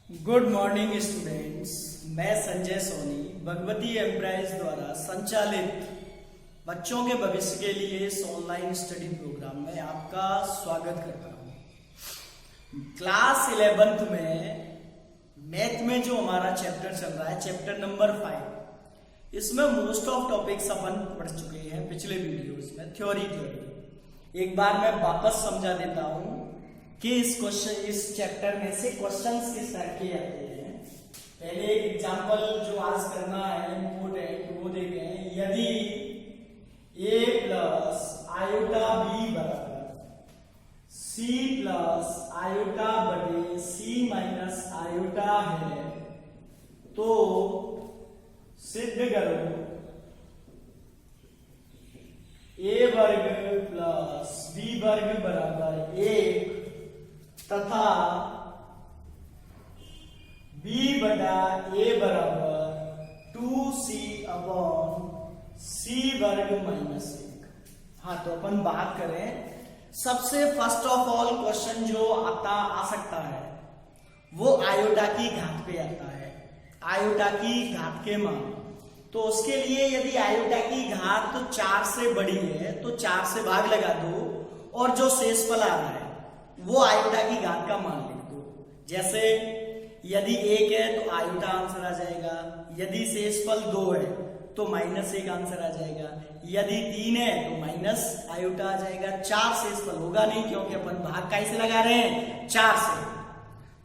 Good morning students. मैं Sanjay Soni Bhagwati enterprise द्वारा संचालित बच्चों के भविष्य के लिए इस ऑनलाइन स्टडी प्रोग्राम में आपका स्वागत करता हूं। क्लास 11th में मैथ में जो हमारा चैप्टर चल रहा है, चैप्टर नंबर 5, इसमें मोस्ट ऑफ टॉपिक्स अपन पढ़ चुके हैं पिछले वीडियोस में, थ्योरी। एक बार मैं वापस समझा देता हूं कि इस चैप्टर में से क्वेश्चंस किस टाइप के आते हैं। पहले एक एग्जांपल जो आज करना है इम्पोर्टेंट, वो देखे हैं। यदि a प्लस आयोटा b बराबर c प्लस आयोटा बटे c माइनस आयोटा है, तो सिद्ध करो a वर्ग प्लस b वर्ग बराबर 1 तथा b बटा a बराबर 2c अपॉन c वर्ग माइनस 1। हाँ, तो अपन बात करें, सबसे फर्स्ट ऑफ ऑल क्वेश्चन जो आ सकता है वो आयोटा की घात पे आता है, आयोटा की घात के मान। तो उसके लिए यदि आयोटा की घात तो 4 से बड़ी है तो 4 से भाग लगा दो, और जो शेषफल आ रहा है वो आयोटा की घात का मान लिख दो। जैसे यदि 1 है तो आयोटा आंसर आ जाएगा, यदि शेषफल 2 है तो -1 आंसर आ जाएगा, यदि 3 है तो माइनस आयोटा आ जाएगा। 4 शेषफल होगा नहीं, क्योंकि अपन भाग कैसे लगा रहे हैं, 4 से।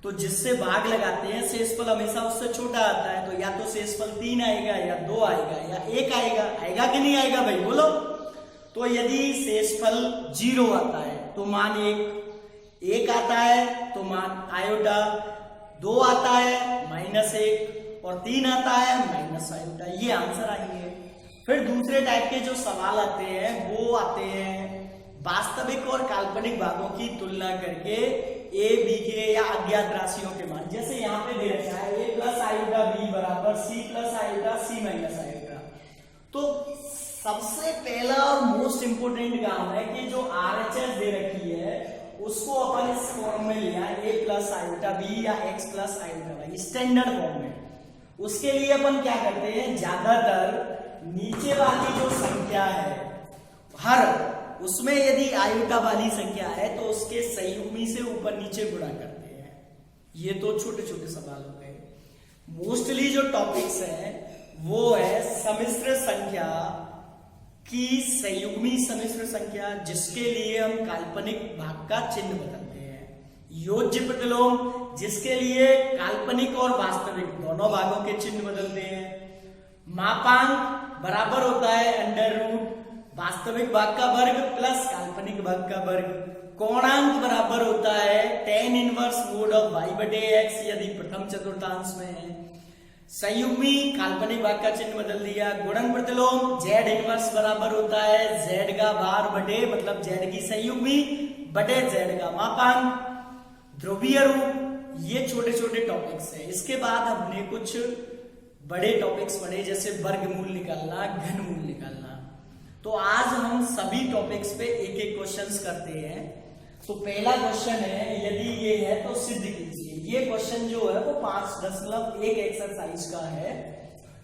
तो जिससे भाग लगाते हैं शेषफल हमेशा उससे छोटा आता है, तो या तो शेषफल 3 आएगा या 2 आएगा या 1 आएगा। आएगा कि नहीं आएगा भाई, बोलो। तो यदि शेषफल 0 आता है तो मान 1 आता है तो मान आयोटा, 2 आता है -1, और 3 आता है माइनस आयोटा। ये आंसर आएंगे। फिर दूसरे टाइप के जो सवाल आते हैं वो आते हैं वास्तविक और काल्पनिक भागों की तुलना करके a b के या अज्ञात राशियों के मान। जैसे यहाँ पे दे रखा है a प्लस आयोटा b बराबर c plus iota c minus iota. तो सबसे पहला और मोस्ट इंपोर्टेंट काम है कि जो RHS दे रखी है उसको अपन इस फॉर्म में लिया, a प्लस आयोटा b या x plus iota y, standard form में। उसके लिए अपन क्या करते हैं, ज्यादातर नीचे वाली जो संख्या है हर उसमें यदि आयोटा वाली संख्या है तो उसके संयुग्मी से ऊपर नीचे गुणा करते हैं। ये तो छोटे छोटे सवाल हो गए। मोस्टली जो टॉपिक्स है वो है सम्मिश्र संख्या की संयुग्मी सम्मिश्र संख्या, जिसके लिए हम काल्पनिक भाग का चिन्ह बदलते हैं। योज्य प्रतिलोम, जिसके लिए काल्पनिक और वास्तविक दोनों भागों के चिन्ह बदलते हैं। मापांक बराबर होता है √ वास्तविक भाग का वर्ग प्लस काल्पनिक भाग का वर्ग। कोणांक बराबर होता है tan inverse mode of y बटे x यदि प्रथम चतुर्थांश में है। संयुग्मी काल्पनिक भाग का चिन्ह बदल दिया। गुणन प्रतिलोम z इनवर्स बराबर होता है z का भार बटे, मतलब z की संयुग्मी बटे z का मापांक। ध्रुवीय रूप, ये छोटे छोटे टॉपिक्स हैं। इसके बाद हमने कुछ बड़े टॉपिक्स पढ़े, जैसे वर्गमूल निकालना, घनमूल निकालना। तो आज हम सभी टॉपिक्स पे एक एक क्वेश्चंस करते हैं। तो पहला क्वेश्चन है, यदि ये है तो सिद्ध कीजिए। ये क्वेश्चन जो है वो 5.1 एक्सरसाइज का है।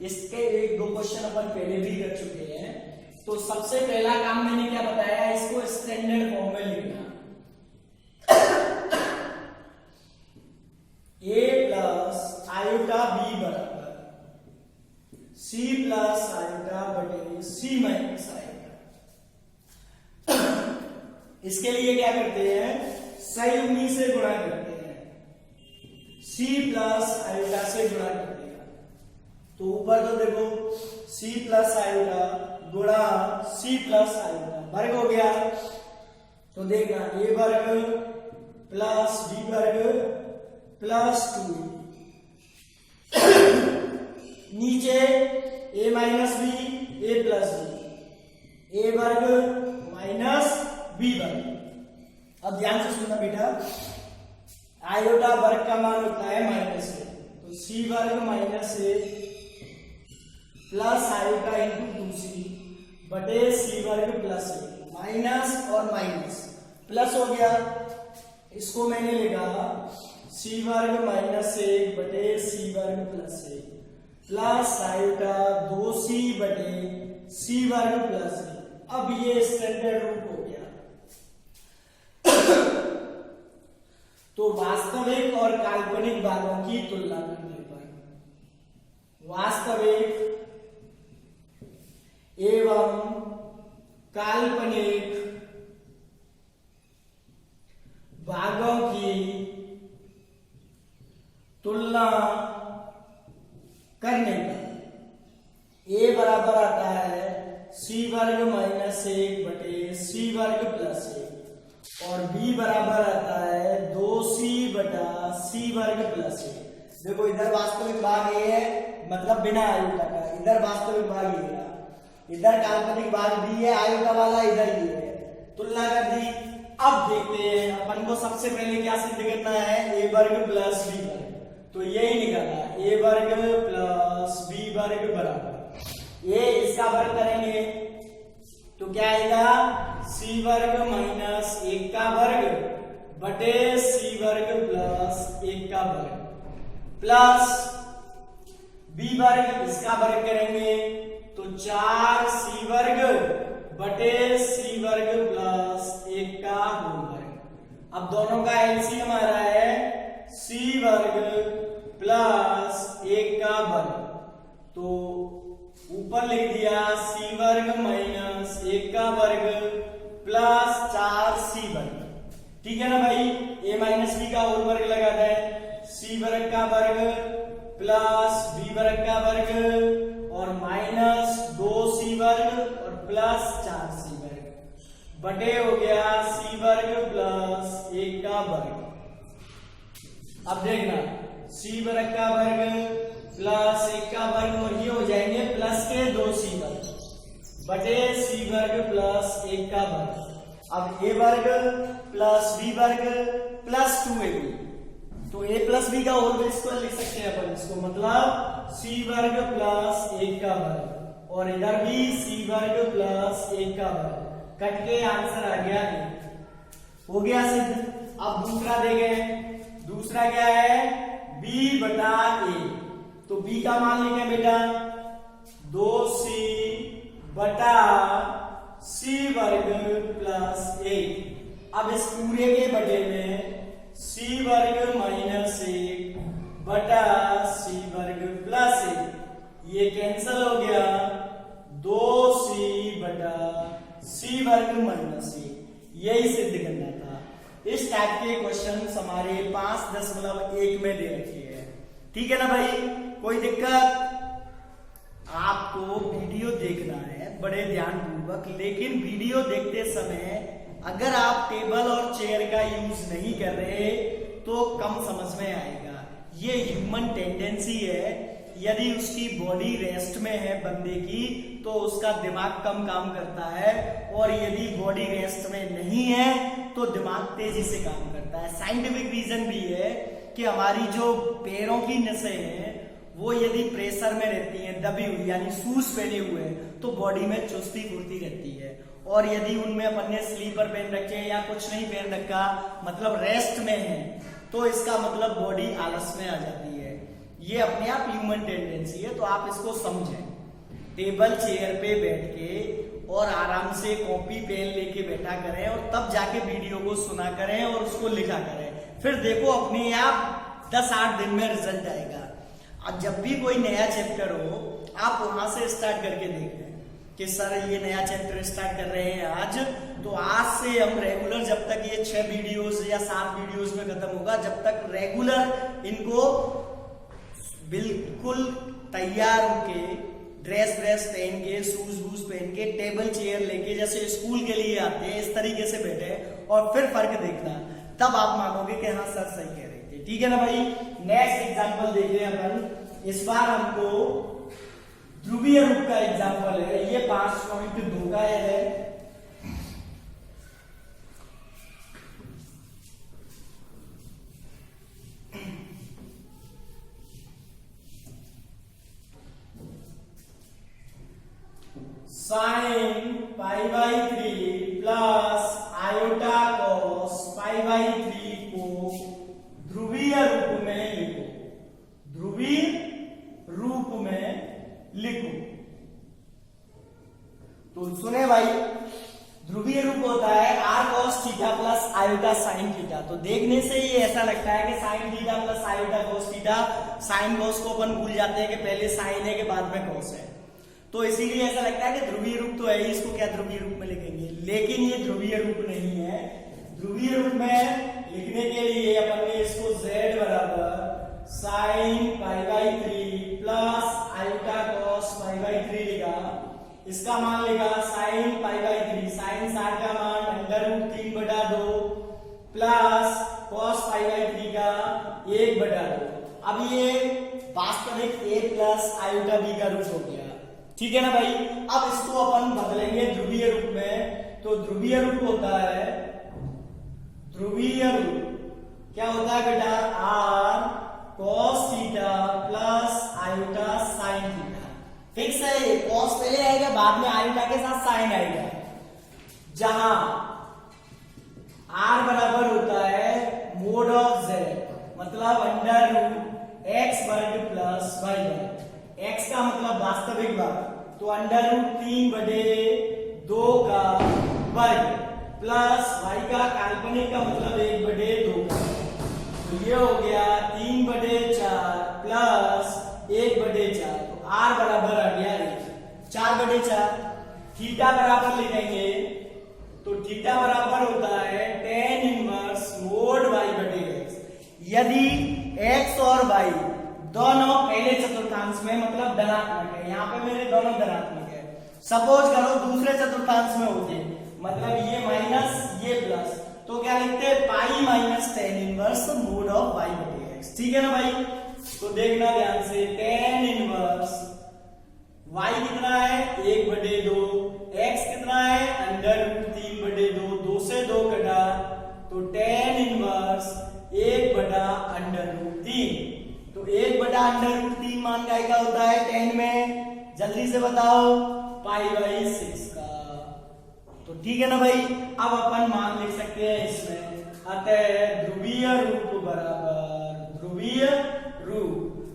इसके 1-2 क्वेश्चन अपन पहले भी कर चुके हैं। तो सबसे पहला काम मैंने क्या बताया, इसको स्टैंडर्ड फॉर्म में लिखना। a प्लस आयोटा b बराबर c प्लस आयोटा बटे c माइनस आयोटा। इसके लिए क्या करते हैं, संयुग्मी से गुणा करते हैं, c प्लस आयोटा से गुणा करते हैं। तो ऊपर तो देखो c प्लस आयोटा गुणा c प्लस आयोटा, वर्ग हो गया। तो देखना a वर्ग प्लस b वर्ग प्लस 2, नीचे a minus b, a plus b, a वर्ग माइनस b वर्ग। अब ध्यान से सुनना बेटा, आयोटा वर्ग का मान होता है -1, तो c वर्ग minus a plus iota into 2c बटे c वर्ग प्लस a, माइनस और माइनस प्लस हो गया। इसको मैंने लिखा सी वर्ग माइनस 1 बटे सी वर्ग प्लस 1 प्लस आयोटा 2c बटे सी वर्ग प्लस 1। अब ये स्टैंडर्ड रूप हो गया। तो वास्तविक और काल्पनिक भागों की तुलना करने पर वास्तविक एवं काल्पनिक भागों की तुलना करने पर ए बराबर आता है सी वर्ग माइनस 1 बटे सी वर्ग प्लस 1 और बी बराबर आता है 2c बटा सी वर्ग प्लस 1। देखो इधर वास्तविक भाग ए है, मतलब बिना आयोटा का, इधर वास्तविक भाग ये है, इधर काल्पनिक भाग बी है, आयोटा वाला इधर ये है। तुलना कर दी। अब देखते हैं अपन को सबसे पहले क्या सिद्ध करना है, ए वर्ग प्लस बी वर्ग। तो यही निकला ए वर्ग प्लस बी वर्ग बराबर ये, इसका वर्ग करेंगे तो क्या आएगा सी वर्ग माइनस 1 का वर्ग बटे सी वर्ग प्लस 1 का वर्ग प्लस बी वर्ग, इसका वर्ग करेंगे तो 4c वर्ग बटे सी वर्ग प्लस 1 का होल वर्ग। अब दोनों का एलसीएम आ रहा है सी वर्ग प्लस 1 का वर्ग, तो ऊपर लिख दिया सी वर्ग माइनस 1 का वर्ग प्लस 4c वर्ग। ठीक है ना भाई, a माइनस बी का होल वर्ग लगा दे, सी वर्ग का वर्ग प्लस बी वर्ग का वर्ग और माइनस 2c वर्ग और प्लस 4c वर्ग बटे हो गया सी वर्ग प्लस 1 का वर्ग। अब देखना सी वर्ग का वर्ग प्लस 1 का वर्ग और ये हो जाएंगे प्लस के 2c वर्ग बटे सी वर्ग प्लस 1 का वर्ग। अब a वर्ग प्लस b वर्ग प्लस 2ab, तो a प्लस b का होल स्क्वायर लिख सकते हैं अपन इसको, मतलब सी वर्ग प्लस 1 का वर्ग और इधर भी सी वर्ग प्लस 1 का वर्ग। कट के आंसर आ गया 1। हो गया सिद्ध। अब दूसरा देखें, दूसरा क्या है b बटा a, तो b का मान लिखें बेटा 2c बटा सी वर्ग प्लस 1। अब इस पूरे के बटे में सी वर्ग माइनस 1 बटा सी वर्ग प्लस 1 ये कैंसल हो गया, 2c बटा सी वर्ग माइनस 1। यही सिद्ध करना था। इस टाइप के क्वेश्चन हमारे 5.1 में दे रखे हैं। ठीक है ना भाई, कोई दिक्कत? आपको वीडियो देखना है बड़े ध्यान पूर्वक, लेकिन वीडियो देखते समय अगर आप टेबल और चेयर का यूज नहीं कर रहे तो कम समझ में आएगा। ये ह्यूमन टेंडेंसी है, यदि उसकी बॉडी रेस्ट में है बंदे की तो उसका दिमाग कम काम करता है, और यदि बॉडी रेस्ट में नहीं है तो दिमाग तेजी से काम करता है। साइंटिफिक रीजन भी है कि हमारी जो पैरों की नसें हैं वो यदि प्रेशर में रहती हैं, दबी हुई यानी शूज पहने हुए हैं, तो बॉडी में चुस्ती फुर्ती रहती है, और यदि उनमें अपन ने स्लीपर पहन रखे हैं या कुछ नहीं पहन रखा, मतलब रेस्ट में है, तो इसका मतलब बॉडी आलस में आ जाती है। ये अपने आप ह्यूमन टेंडेंसी है, तो आप इसको समझें। टेबल चेयर पे बैठ के और आराम से कॉपी पेन लेके बैठा करें और तब जाके वीडियो को सुना करें और उसको लिखा करें, फिर देखो अपने आप 10-8 दिन में रिजल्ट आएगा। अब जब भी कोई नया चैप्टर हो आप वहां से स्टार्ट करके देख लें कि सर ये नया चैप्टर स्टार्ट कर रहे हैं आज, तो आज से हम रेगुलर जब तक ये 6 वीडियोस या 7 वीडियोस में खत्म होगा, जब तक रेगुलर इनको बिल्कुल तैयार होके ड्रेस पहन के शूज वूज पहन के टेबल चेयर लेके जैसे स्कूल के लिए आते हैं इस तरीके से बैठे और फिर फर्क देखना, तब आप मानोगे कि हाँ सर सही कह रहे थे। ठीक है ना भाई, नेक्स्ट एग्जांपल देख रहे हैं अपन। इस बार हमको ध्रुवीय रूप का एग्जांपल है, ये 5.2 का है। साइन π/3 प्लस आयोटा कॉस π/3 को ध्रुवीय तो सुने भाई, ध्रुवीय रूप होता है r cos theta plus iota sine theta. तो देखने से ये ऐसा लगता है कि sine theta plus iota cos theta, sine cos को अपन भूल जाते हैं कि पहले साइन है कि बाद में cos है, तो इसीलिए ऐसा लगता है कि ध्रुवीय रूप तो है ही, इसको क्या ध्रुवीय रूप में लिखेंगे, लेकिन ये ध्रुवीय रूप नहीं है। ध्रुवीय रूप में लिखने के लिए अपन ने इसको z बराबर sine pi by 3 plus iota cos pi by 3 लिखा। इसका मान लिखा साइन पाई बाई 3, साइन 60 का मान under root 3/2 plus cos pi by 3 का 1/2। अब ये वास्तविक a प्लस आयोटा b का रूप हो गया, ठीक है ना भाई। अब इसको अपन बदलेंगे ध्रुवीय रूप में, तो ध्रुवीय रूप होता है, ध्रुवीय रूप क्या होता है बेटा, r cos theta plus iota sine theta. Fix है ये, cos पहले आएगा, बाद में आयोटा के साथ साइन आएगा, जहां r बराबर होता है मोड ऑफ z, मतलब अंडर रूट x वर्ग प्लस y वर्ग। x का मतलब वास्तविक वर्ग, तो अंडर रूट 3/2 का वर्ग प्लस y का काल्पनिक का मतलब 1/2 का, तो ये हो गया 3/4 प्लस 1/4। तो r बराबर आ गया 4/4। थीटा बराबर लिखेंगे, तो थीटा बराबर होता है tan इनवर्स मोड y/x। यदि x और y दोनों पहले चतुर्थांश में मतलब धनात्मक है, यहाँ पे मेरे दोनों धनात्मक है, सपोज करो दूसरे चतुर्थांश में होते, मतलब ये माइनस ये प्लस, तो क्या लिखते हैं pi minus tan inverse mode of y/x, ठीक है ना भाई। तो देखना ध्यान से, tan इनवर्स y कितना है 1/2, x कितना है अंडर रूट 3/2, 2 से 2 कटा, तो tan इनवर्स 1/√3। तो 1/√3 मान का होता है tan में, जल्दी से बताओ, π/6 का। तो ठीक है ना भाई। अब अपन मान लिख सकते हैं इसमें, अतः ध्रुवीय रूप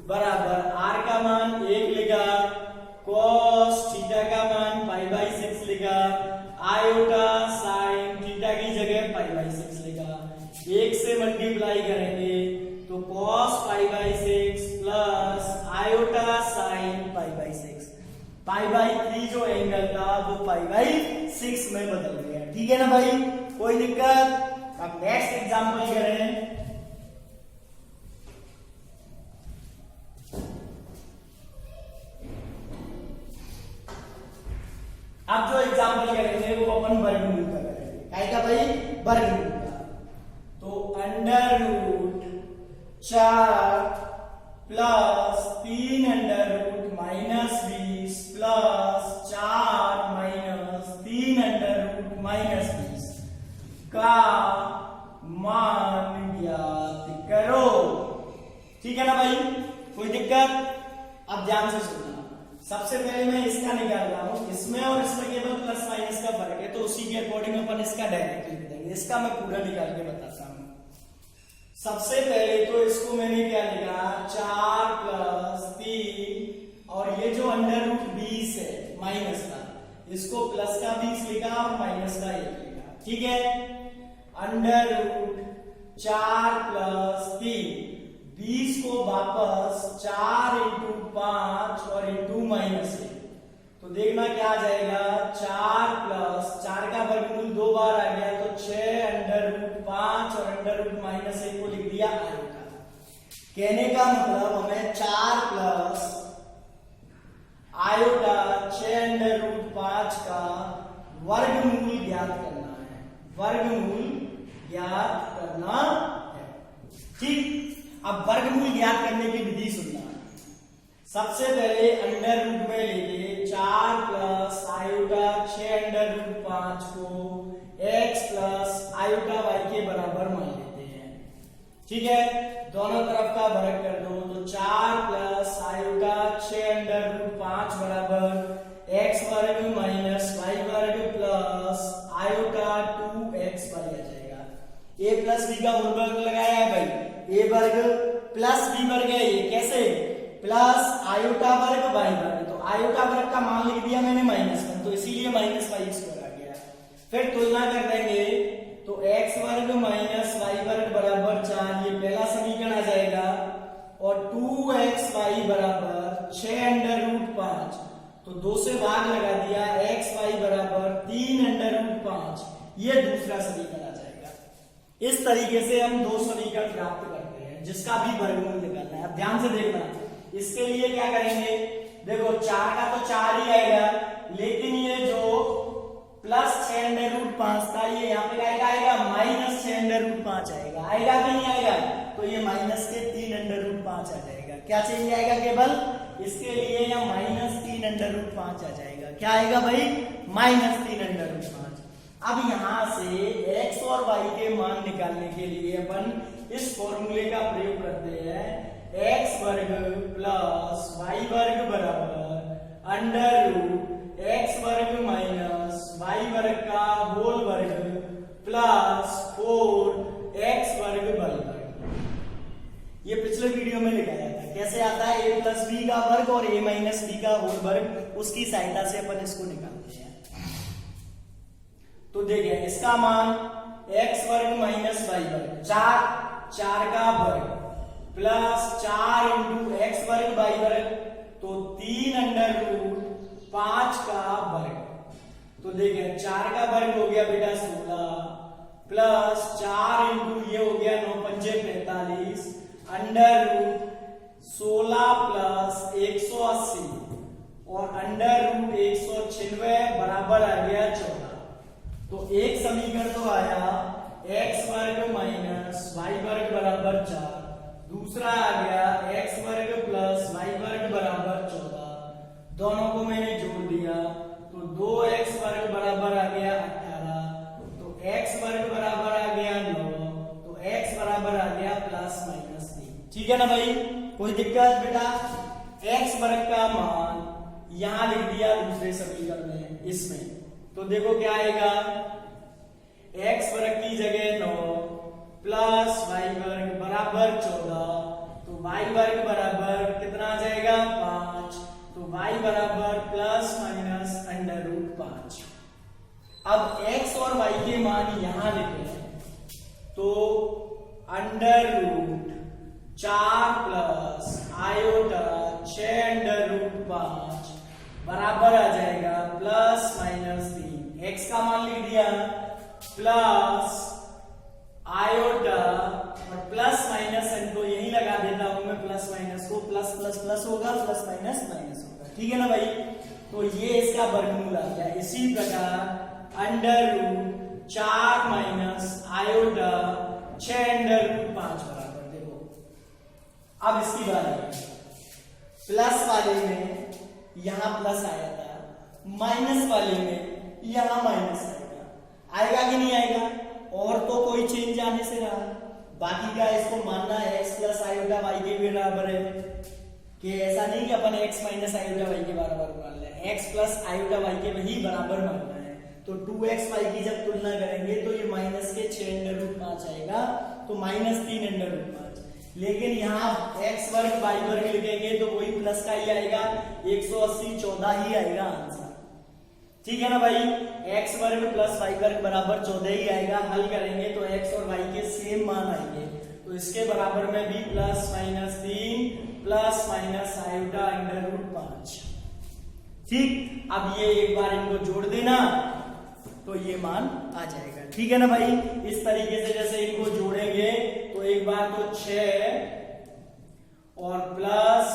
बराबर r का मान 1 लिखा, cos थीटा का मान π/6 लिखा, आयोटा साइन थीटा की जगह π/6 लिखा। 1 से मल्टीप्लाई करेंगे तो cos π/6 प्लस आयोटा साइन π/6, π/3 जो एंगल था वो π/6 में बदल गया, ठीक है ना भाई, कोई दिक्कत। अब नेक्स्ट एग्जांपल करें। अब जो एग्जांपल करेंगे वो अपन वर्गमूल का करेंगे, क्या भाई, वर्गमूल का। तो under root 4 plus 3 under root -20 plus 4 minus 3 under root -20 का मान ज्ञात करो, ठीक है ना भाई, कोई दिक्कत। अब ध्यान से सुनना, सबसे पहले मैं इसका निकाल रहा हूं, इसमें और इसमें केवल प्लस माइनस का फर्क है, तो उसी के अकॉर्डिंग अपन इसका डायरेक्ट लिख देंगे। इसका मैं पूरा निकाल के बताता हूं। सबसे पहले तो इसको मैंने क्या लिखा, 4 प्लस 3, और ये जो अंडर रूट 20 है माइनस का, इसको प्लस का 20 लिखा और माइनस का 1 लिखा, ठीक है। अंडर रूट 4 प्लस 3, 20 को वापस 4 × 5 और इंटू -1, तो देखना क्या आ जाएगा, 4 प्लस 4 का वर्गमूल 2 बार आ गया, तो 6 अंडर रूट 5 और अंडर रूट -1 को लिख दिया आयोटा। कहने का मतलब हमें 4 प्लस आयोटा 6 अंडर रूट 5 का वर्गमूल ज्ञात करना है, वर्गमूल ज्ञात करना है, ठीक। अब वर्गमूल ज्ञात करने की विधि सुनना। सबसे पहले अंडर रूट में लेके 4 प्लस आयोटा 6 अंडर रूट 5 को x प्लस आयोटा y के बराबर मान लेते हैं, ठीक है। दोनों तरफ का वर्ग कर दो, तो 4 प्लस आयोटा 6 अंडर रूट 5 बराबर x वर्ग माइनस y वर्ग प्लस आयोटा 2xy आ जाएगा। a प्लस b का होल वर्ग लगाया है भाई, a वर्ग प्लस b वर्ग है, ये कैसे, प्लस आयोटा वर्ग y वर्ग, तो आयोटा वर्ग का मान लिख दिया मैंने -1, है, तो इसीलिए माइनस वाई स्क्वायर आ गया। फिर तुलना कर देंगे तो एक्स वर्ग माइनस वाई वर्ग बराबर 4, ये पहला समीकरण आ जाएगा, और 2xy बराबर 6 अंडर रूट 5, तो 2 से भाग लगा दिया, xy बराबर 3 अंडर रूट 5, ये दूसरा समीकरण आ जाएगा। इस तरीके से हम दो समीकरण प्राप्त करते हैं जिसका भी वर्गमूल निकालना है। अब ध्यान से देखना, इसके लिए क्या करेंगे, देखो 4 का तो 4 ही आएगा, लेकिन ये जो प्लस 6 अंडर रूट 5 था, ये यहाँ पे क्या आएगा, माइनस 6 अंडर रूट 5 आएगा। आएगा कि नहीं आएगा, तो ये माइनस के 3 अंडर रूट 5 आ जाएगा। क्या चेंज आएगा, केवल इसके लिए या माइनस 3 अंडर रूट 5 आ जाएगा। क्या आएगा भाई, माइनस 3 अंडर रूट 5। अब यहां से x और y के मान निकालने के लिए अपन इस फॉर्मूले का प्रयोग करते हैं, x वर्ग प्लस वाई वर्ग बराबर अंडर रूट एक्स वर्ग माइनस वाई वर्ग का होल वर्ग प्लस 4x वर्ग वाई वर्ग। ये पिछले वीडियो में लिखा जाता है, कैसे आता है, a प्लस बी का वर्ग और a माइनस बी का होल वर्ग, उसकी सहायता से अपन इसको निकालते हैं। तो देखिए इसका मान x वर्ग माइनस वाई वर्ग, 4 का वर्ग प्लस 4 इंटू एक्स वर्ग वाई वर्ग, तो 3 अंडर रूट 5 का वर्ग। तो देखिए 4 का वर्ग हो गया बेटा 16, प्लस 4 इंटू ये हो गया 9 पंजे 45, अंडर रूट 16 प्लस 180 और अंडर रूट 196 बराबर आ गया 14। तो एक समीकरण तो आया x वर्ग माइनस वाई वर्ग बराबर 4, दूसरा आ गया x वर्ग प्लस वाई वर्ग बराबर 14। दोनों को मैंने जोड़ दिया तो 2x वर्ग बराबर आ गया 18, तो x वर्ग बराबर आ गया 9, तो x बराबर आ गया प्लस माइनस 3। ठीक है ना भाई, कोई दिक्कत बेटा। x वर्ग का मान यहां लिख दिया दूसरे समीकरण में, इसमें तो देखो क्या आएगा, x वर्ग की जगह 9 प्लस वाई वर्ग बराबर 14, तो y वर्ग बराबर कितना आ जाएगा 5, तो y बराबर प्लस माइनस अंडर रूट 5। अब x और y के मान यहां लिखे हैं, तो under root 4 plus iota 6 under root 5 बराबर आ जाएगा प्लस माइनस 3। x का मान लिख दिया प्लस आयोटा और प्लस माइनस एन को यही लगा देता हूं मैं, प्लस माइनस को, प्लस प्लस प्लस होगा, प्लस माइनस माइनस होगा। ठीक है ना भाई, तो ये इसका वर्गमूल आ गया। इसी प्रकार under root 4 minus iota 6 under root 5 बराबर, देखो अब इसकी बात है, प्लस वाले में यहां प्लस आया था, माइनस वाले में यहां माइनस आएगा कि नहीं आएगा, और तो कोई चेंज आने से रहा, बाकी का इसको मानना है x प्लस आयोटा वाई के बराबर है, कि ऐसा नहीं कि अपन x माइनस आयोटा वाई के बराबर मान लें, x प्लस आयोटा वाई के वही बराबर मानना है। तो 2xy की जब तुलना करेंगे तो ये माइनस के 6 अंडर रूट 5 आएगा, तो माइनस 3 अंडर रूट 5, लेकिन यहाँ x वर्ग वाई वर्ग लिखेंगे तो वही प्लस का ही आएगा, 180 14 ही आएगा आंसर। ठीक है ना भाई, x वर्ग प्लस वाई वर्ग बराबर 14 ही आएगा। हल करेंगे तो x और y के सेम मान आएंगे, तो इसके बराबर में भी plus minus 3 plus minus iota under root 5। ठीक, अब ये एक बार इनको जोड़ देना तो ये मान आ जाएगा। ठीक है ना भाई, इस तरीके से जैसे इनको जोड़ेंगे तो एक बार तो 6 और प्लस,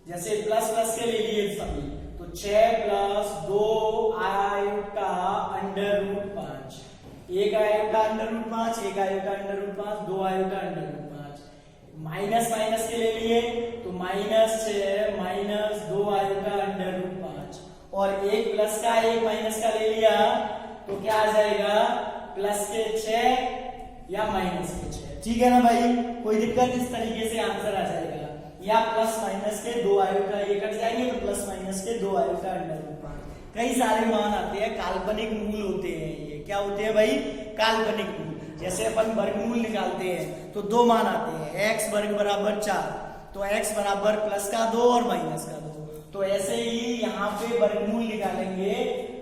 जैसे प्लस प्लस के ले लिए सभी, तो 6 प्लस 2 आयोटा अंडर रूट 5, एक आयोटा अंडर रूट 5, एक iota under root 5, 2 iota under root 5, minus minus के ले लिए तो minus 6 minus 2 iota under root 5, और एक प्लस का एक माइनस का ले लिया तो क्या आ जाएगा, प्लस के 6 या माइनस के 6। ठीक है ना भाई, कोई दिक्कत, इस तरीके से आंसर आ जाएगा, या प्लस माइनस के 2 आयोटा ये कट जाएंगे तो प्लस माइनस के 2 आयोटा अंडर रूट 5। कई सारे मान आते हैं, काल्पनिक मूल होते हैं, ये क्या होते हैं भाई, काल्पनिक मूल। जैसे अपन वर्गमूल निकालते हैं तो 2 मान आते हैं, x वर्ग बराबर 4, तो x बराबर प्लस का 2 और माइनस का 2, तो ऐसे ही यहाँ पे वर्गमूल निकालेंगे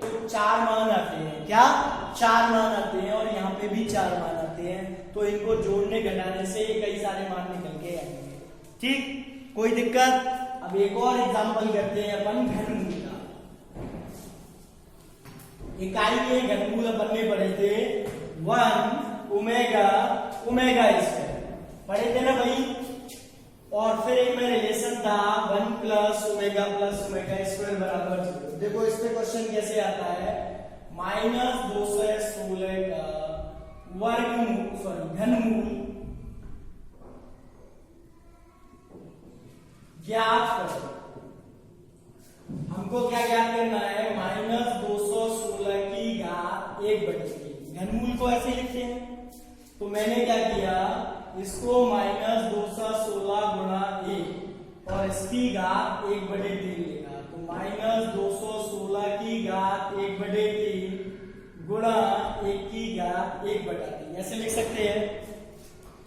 तो 4 मान आते हैं। क्या 4 मान आते हैं, और यहाँ पे भी 4 मान आते हैं। तो इनको जोड़ने घटाने से कई सारे मान निकल के आएंगे। ठीक, कोई दिक्कत? अब एक और एग्जांपल करते हैं अपन घनमूल का। इकाई के घनमूल अपन ने पढ़े थे 1 ओमेगा ओमेगा स्क्वायर, पढ़े थे ना भाई। और फिर एक में रिलेशन था 1 प्लस ओमेगा स्क्वायर बराबर 0। देखो इस पे क्वेश्चन कैसे आता है, -216 का घनमूल ज्ञात करो। हमको क्या ज्ञात करना है, -216 की घात 1/3। घनमूल को ऐसे लिखते हैं, तो मैंने क्या किया, इसको -216 गुणा 1 और इसकी घात 1/3 लिखा। तो -216 की घात 1/3 गुणा 1 की घात 1/3 ऐसे लिख सकते हैं।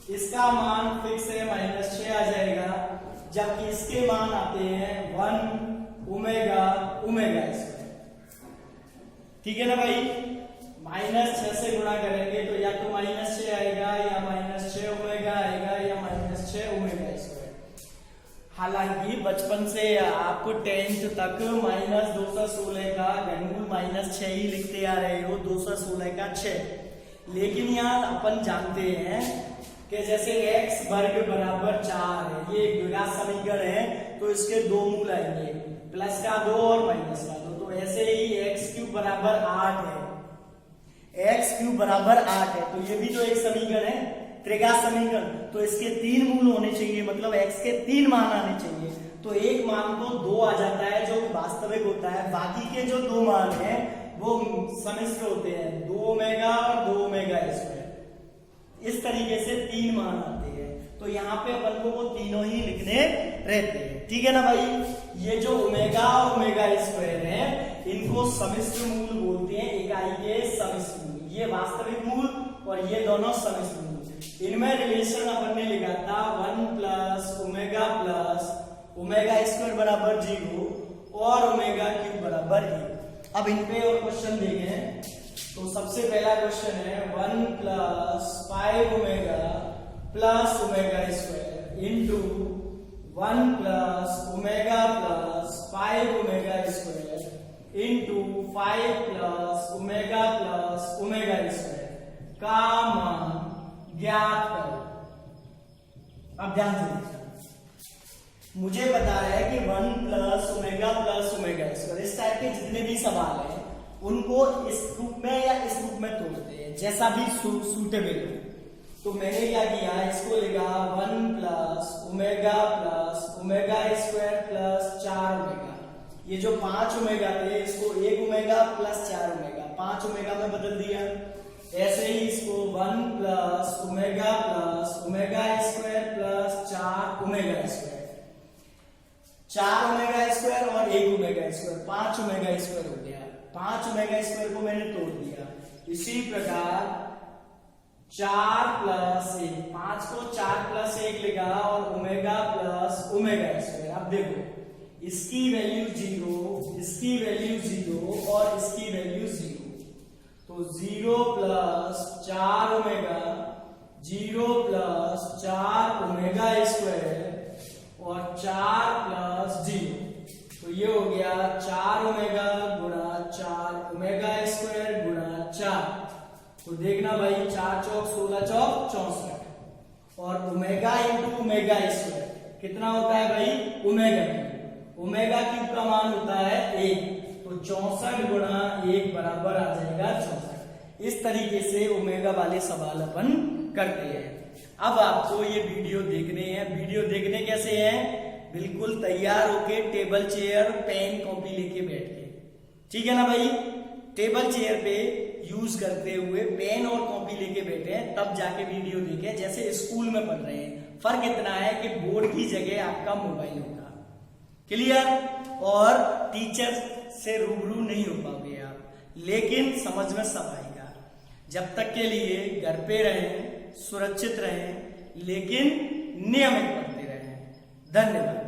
इसका मान फिक्स है -6 आ जाएगा, जबकि इसके मान आते हैं 1 ओमेगा स्क्वायर। ठीक है ना भाई, -6 से गुणा करेंगे तो या तो -6 आएगा या -6 ओमेगा आएगा या -6 ओमेगा स्क्वायर। हालांकि बचपन से आपको 10th तक -216 का घनमूल -6 ही लिखते आ रहे हो, 216 का 6। लेकिन यहाँ अपन जानते हैं कि जैसे x वर्ग बराबर 4 है, ये एक द्विघात समीकरण है, तो इसके 2 मूल आएंगे, प्लस का 2 और माइनस का 2। तो ऐसे ही x³ बराबर 8 है, x³ बराबर 8 है, तो ये भी तो एक समीकरण है, त्रिघात समीकरण। तो इसके 3 मूल होने चाहिए, मतलब x के 3 मान आने चाहिए। तो एक मान तो 2 आ जाता है जो वास्तविक होता है, बाकी के जो 2 मान हैं वो सम्मिश्र होते हैं, 2 ओमेगा और 2 ओमेगा स्क्वायर। इस तरीके से 3 मान आते हैं। तो यहाँ पे अपन को वो तीनों ही लिखने रहते हैं। ठीक है ना भाई, ये जो ओमेगा और ओमेगा स्क्वायर है इनको सम्मिश्र मूल बोलते हैं, इकाई के सम्मिश्र मूल। ये वास्तविक मूल और ये दोनों सम्मिश्र मूल। इनमें रिलेशन अपन ने लिखा था 1 प्लस ओमेगा स्क्वायर बराबर 0 और ओमेगा क्यूब बराबर 1। अब इन पे और क्वेश्चन देखें तो सबसे पहला क्वेश्चन है 1 plus 5 omega square into 1 plus omega plus 5 omega square into 5 plus omega square का मान ज्ञात करो। अब ध्यान से देखना, मुझे बता रहा है कि 1 प्लस ओमेगा स्क्वायर, इस टाइप के जितने भी सवाल हैं उनको इस रूप में या इस रूप में तोड़ते हैं, जैसा भी सूटेबल हो। तो मैंने क्या किया, इसको लिखा 1 plus omega square plus 4 omega. ये जो 5 ओमेगा थे इसको 1 ओमेगा प्लस 4 ओमेगा 5 ओमेगा में बदल दिया। ऐसे ही इसको 1 plus omega square plus 4 omega square, 4 omega square और 1 ओमेगा स्क्वायर, 5 ओमेगा स्क्वायर हो गया। 5 ओमेगा स्क्वायर को मैंने तोड़ दिया। इसी प्रकार 4 प्लस 1, 5 को 4 प्लस 1 लिखा और ओमेगा प्लस ओमेगा स्क्वायर। अब देखो इसकी वैल्यू 0, इसकी वैल्यू 0 और इसकी वैल्यू 0, तो 0 plus 4 omega 0 plus 4 omega square और 4 प्लस 0, तो ये हो गया 4 ओमेगा गुणा 4 ओमेगा स्क्वायर गुणा 4। तो देखना भाई 4 चौक 16 चौक 64 और ओमेगा इंटू ओमेगा स्क्वायर कितना होता है भाई, ओमेगा क्यूब। ओमेगा क्यूब का मान होता है 1, तो 64 गुणा 1 बराबर आ जाएगा 64। इस तरीके से ओमेगा वाले सवाल अपन करते हैं। अब आपको ये वीडियो देखने हैं। वीडियो देखने कैसे हैं, बिल्कुल तैयार होके टेबल चेयर पेन कॉपी लेके बैठ के, ठीक है ना भाई। टेबल चेयर पे यूज करते हुए पेन और कॉपी लेके बैठे हैं, तब जाके वीडियो देखें जैसे स्कूल में पढ़ रहे हैं। फर्क इतना है कि बोर्ड की जगह आपका मोबाइल होगा। क्लियर? और टीचर से रूबरू नहीं हो पाओगे आप, लेकिन समझ में सब आएगा। जब तक के लिए घर पे रहें, सुरक्षित रहें, लेकिन नियमित पढ़ते रहें। धन्यवाद।